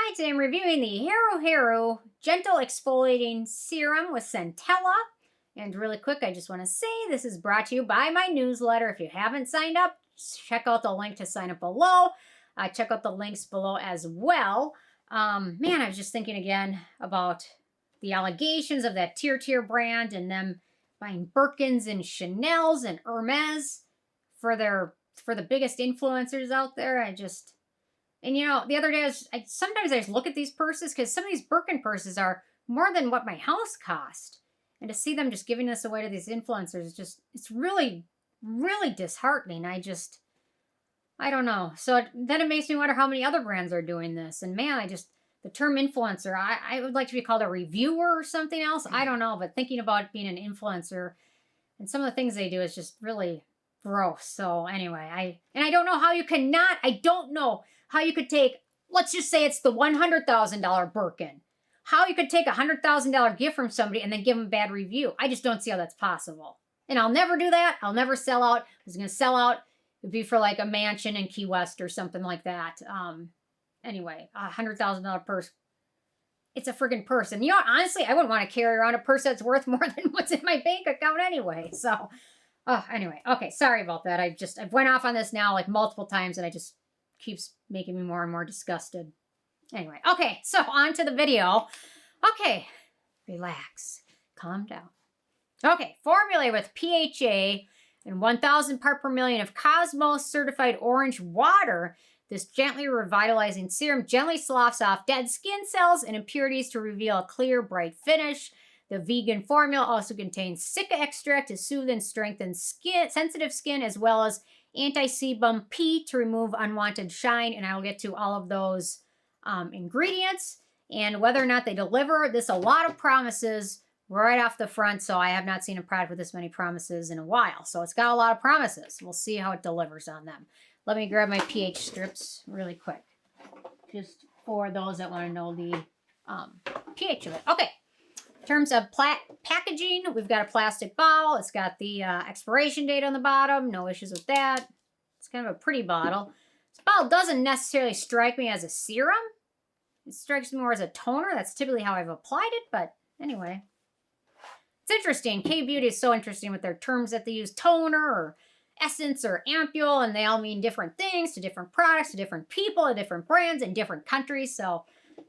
Hi, today I'm reviewing the Haruharu Gentle Exfoliating Serum with Centella. And really quick, I just want to say this is brought to you by my newsletter. If you haven't signed up, check out the link to sign up below. Check out the links below as well. Man, I was just thinking again about the allegations of that Tier brand and them buying Birkins and Chanel's and Hermes for the biggest influencers out there. And you know, the other day, sometimes I just look at these purses because some of these Birkin purses are more than what my house cost. And to see them just giving this away to these influencers, it's really, really disheartening. I don't know. So then it makes me wonder how many other brands are doing this. And man, the term influencer, I would like to be called a reviewer or something else. I don't know, but thinking about being an influencer and some of the things they do is just really gross. So anyway, I don't know how you I don't know how you could take, let's just say it's the $100,000 Birkin. How you could take a $100,000 gift from somebody and then give them a bad review. I just don't see how that's possible. And I'll never do that. I'll never sell out. If I was going to sell out, it'd be for like a mansion in Key West or something like that. Anyway, a $100,000 purse. It's a friggin' purse. And you know, honestly, I wouldn't want to carry around a purse that's worth more than what's in my bank account anyway. So, anyway. Okay, sorry about that. I've went off on this now like multiple times and it just keeps making me more and more disgusted. Anyway, okay, so on to the video. Okay, relax, calm down. Okay, formulated with PHA and 1,000 part per million of Cosmos certified orange water, this gently revitalizing serum gently sloughs off dead skin cells and impurities to reveal a clear, bright finish. The vegan formula also contains cica extract to soothe and strengthen sensitive skin, as well as anti-sebum P to remove unwanted shine. And I will get to all of those ingredients and whether or not they deliver. There's a lot of promises right off the front, so I have not seen a product with this many promises in a while. So it's got a lot of promises. We'll see how it delivers on them. Let me grab my pH strips really quick, just for those that want to know the pH of it. Okay, in terms of packaging, we've got a plastic bottle. It's got the expiration date on the bottom. No issues with that. It's kind of a pretty bottle. This bottle doesn't necessarily strike me as a serum. It strikes me more as a toner. That's typically how I've applied it, but anyway. It's interesting. K-Beauty is so interesting with their terms that they use, toner or essence or ampule, and they all mean different things to different products, to different people, to different brands, in different countries. So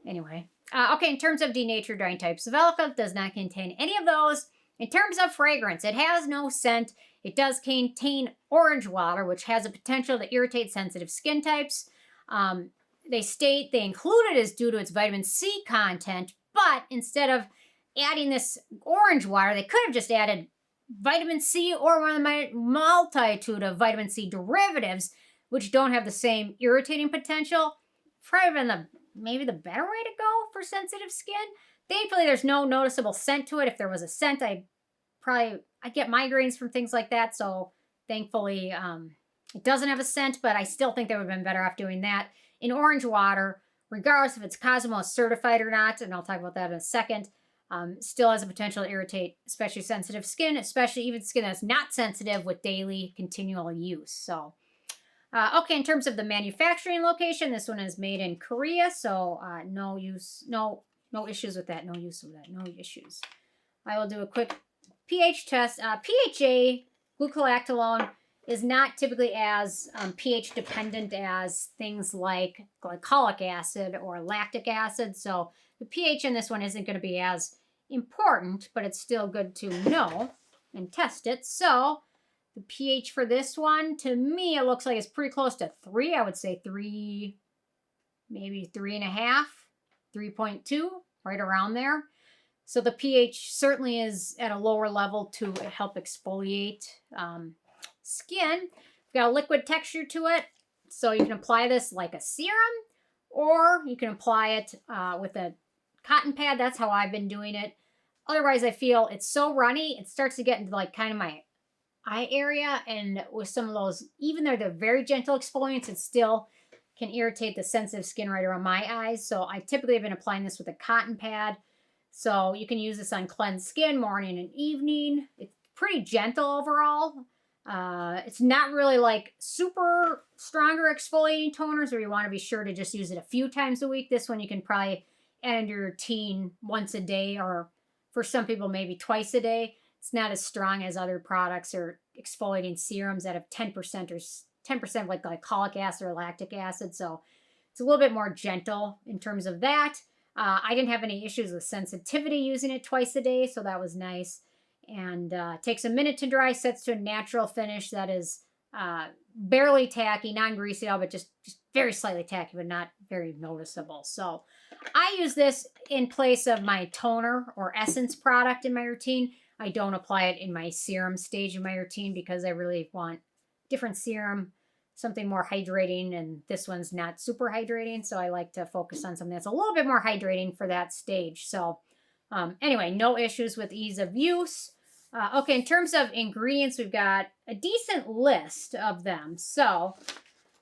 anyway. Okay, in terms of denatured drying types of alcohol, it does not contain any of those. In terms of fragrance, it has no scent. It does contain orange water, which has a potential to irritate sensitive skin types. They state they include it as due to its vitamin C content, but instead of adding this orange water, they could have just added vitamin C or one of the multitude of vitamin C derivatives, which don't have the same irritating potential. Probably been maybe the better way to go for sensitive skin. Thankfully, there's no noticeable scent to it. If there was a scent, I get migraines from things like that. So thankfully, it doesn't have a scent, but I still think they would have been better off doing that in orange water, regardless if it's Cosmos certified or not. And I'll talk about that in a second. Still has a potential to irritate, especially sensitive skin, especially even skin that's not sensitive with daily continual use. So, okay, in terms of the manufacturing location, this one is made in Korea, so no issues with that, no use with that, no issues. I will do a quick pH test. PHA, gluconolactone, is not typically as pH dependent as things like glycolic acid or lactic acid, so the pH in this one isn't going to be as important, but it's still good to know and test it. So the pH for this one, to me, it looks like it's pretty close to 3. I would say 3, maybe 3.5, 3.2, right around there. So the pH certainly is at a lower level to help exfoliate skin. It's got a liquid texture to it, so you can apply this like a serum, or you can apply it with a cotton pad. That's how I've been doing it. Otherwise, I feel it's so runny, it starts to get into like kind of my eye area, and with some of those, even though they're very gentle exfoliants, it still can irritate the sensitive skin right around my eyes. So I typically have been applying this with a cotton pad. So you can use this on cleansed skin morning and evening. It's pretty gentle overall. It's not really like super stronger exfoliating toners where you want to be sure to just use it a few times a week. This one you can probably add into your routine once a day, or for some people maybe twice a day. It's not as strong as other products or exfoliating serums that have 10% or 10% like glycolic acid or lactic acid. So it's a little bit more gentle in terms of that. I didn't have any issues with sensitivity using it twice a day, so that was nice. And takes a minute to dry, sets to a natural finish that is barely tacky, non-greasy at all, but just very slightly tacky, but not very noticeable. So I use this in place of my toner or essence product in my routine. I don't apply it in my serum stage of my routine because I really want different serum, something more hydrating, and this one's not super hydrating, so I like to focus on something that's a little bit more hydrating for that stage. So anyway, no issues with ease of use. Okay, in terms of ingredients, we've got a decent list of them. So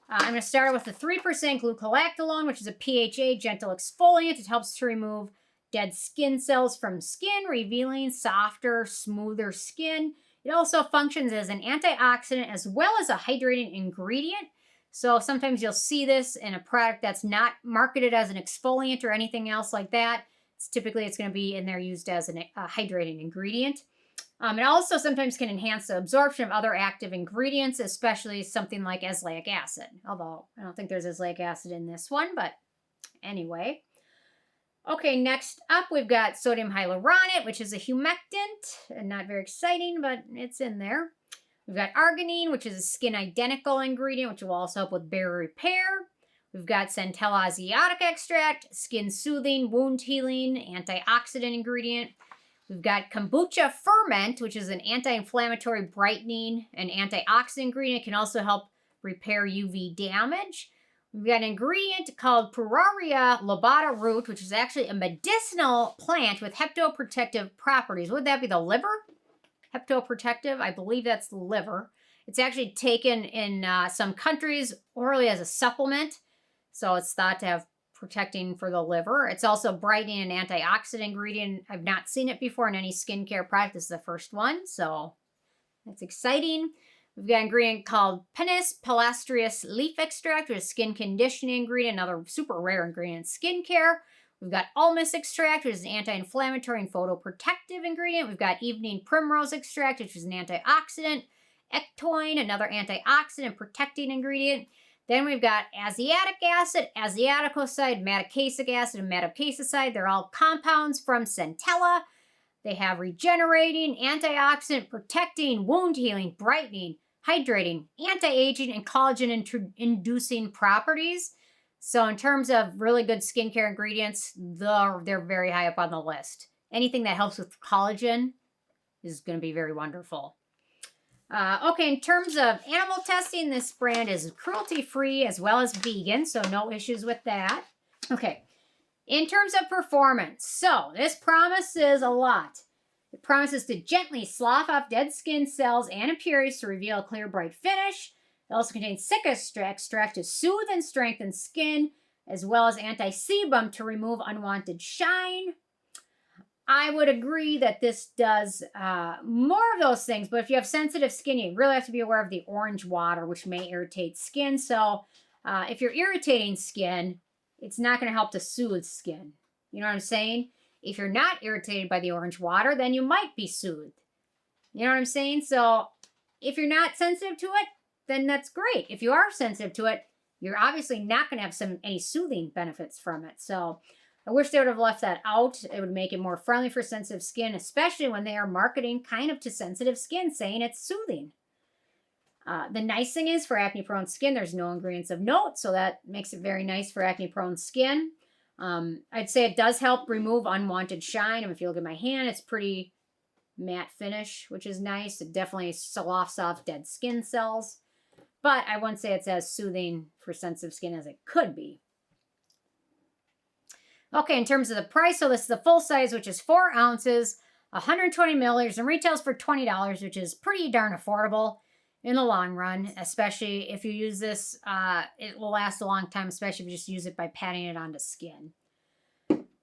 I'm going to start with the 3% gluconolactone, which is a PHA gentle exfoliant. It helps to remove dead skin cells from skin, revealing softer, smoother skin. It also functions as an antioxidant as well as a hydrating ingredient. So sometimes you'll see this in a product that's not marketed as an exfoliant or anything else like that. Typically, it's going to be in there used as a hydrating ingredient. It also sometimes can enhance the absorption of other active ingredients, especially something like azelaic acid. Although I don't think there's azelaic acid in this one, but anyway. Okay, next up we've got sodium hyaluronate, which is a humectant, and not very exciting, but it's in there. We've got arginine, which is a skin identical ingredient, which will also help with barrier repair. We've got Centella Asiatica extract, skin soothing, wound healing, antioxidant ingredient. We've got kombucha ferment, which is an anti-inflammatory, brightening, and antioxidant ingredient. It can also help repair UV damage. We've got an ingredient called Pueraria Lobata root, which is actually a medicinal plant with hepatoprotective properties. Would that be the liver? Hepatoprotective? I believe that's the liver. It's actually taken in some countries orally as a supplement. So it's thought to have protecting for the liver. It's also brightening and antioxidant ingredient. I've not seen it before in any skincare product. This is the first one, so that's exciting. We've got an ingredient called Pinus Palustris leaf extract, which is a skin conditioning ingredient, another super rare ingredient in skincare. We've got Ulmus extract, which is an anti-inflammatory and photoprotective ingredient. We've got evening primrose extract, which is an antioxidant. Ectoin, another antioxidant protecting ingredient. Then we've got Asiatic acid, Asiaticoside, Madecassic acid, and Madecassicide. They're all compounds from Centella. They have regenerating, antioxidant, protecting, wound healing, brightening, hydrating, anti-aging, and collagen-inducing properties. So in terms of really good skincare ingredients, they're very high up on the list. Anything that helps with collagen is going to be very wonderful. Okay, in terms of animal testing, this brand is cruelty-free as well as vegan, so no issues with that. Okay, in terms of performance, so this promises a lot. It promises to gently slough off dead skin cells and impurities to reveal a clear, bright finish. It also contains citrus extract to soothe and strengthen skin, as well as anti-sebum to remove unwanted shine. I would agree that this does more of those things, but if you have sensitive skin, you really have to be aware of the orange water, which may irritate skin. So if you're irritating skin, it's not going to help to soothe skin. You know what I'm saying? If you're not irritated by the orange water, then you might be soothed. You know what I'm saying? So if you're not sensitive to it, then that's great. If you are sensitive to it, you're obviously not going to have any soothing benefits from it. So I wish they would have left that out. It would make it more friendly for sensitive skin, especially when they are marketing kind of to sensitive skin, saying it's soothing. The nice thing is for acne-prone skin, there's no ingredients of note, so that makes it very nice for acne-prone skin. I'd say it does help remove unwanted shine. If you look at my hand, it's pretty matte finish, which is nice. It definitely sloughs off dead skin cells, but I wouldn't say it's as soothing for sensitive skin as it could be. Okay, in terms of the price, so this is the full size, which is 4 ounces, 120 milliliters, and retails for $20, which is pretty darn affordable in the long run, especially if you use this. It will last a long time, especially if you just use it by patting it onto skin.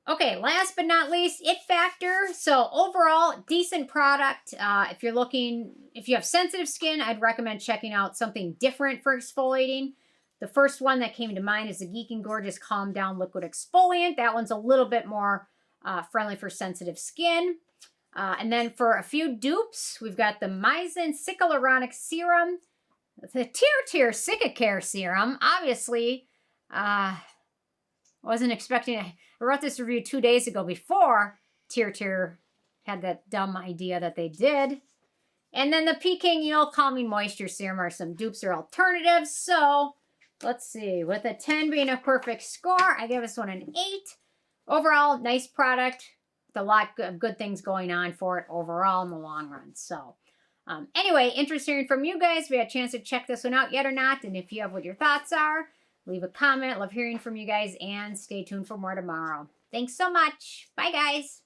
Okay, last but not least, It Factor. So overall, decent product. If you have sensitive skin, I'd recommend checking out something different for exfoliating. The first one that came to mind is the Geek and Gorgeous Calm Down Liquid Exfoliant. That one's a little bit more friendly for sensitive skin. And then for a few dupes, we've got the Mizzen Hyaluronic Serum, the Tear Cicatricare Serum. Obviously, wasn't expecting it. I wrote this review 2 days ago before Tear had that dumb idea that they did. And then the Peking Eel Calming Moisture Serum are some dupes or alternatives. So let's see. With a 10 being a perfect score, I give this one an 8. Overall, nice product with a lot of good things going on for it overall in the long run. So anyway, interested hearing from you guys. If you had a chance to check this one out yet or not, and if you have what your thoughts are, leave a comment. Love hearing from you guys, and stay tuned for more tomorrow. Thanks so much. Bye, guys.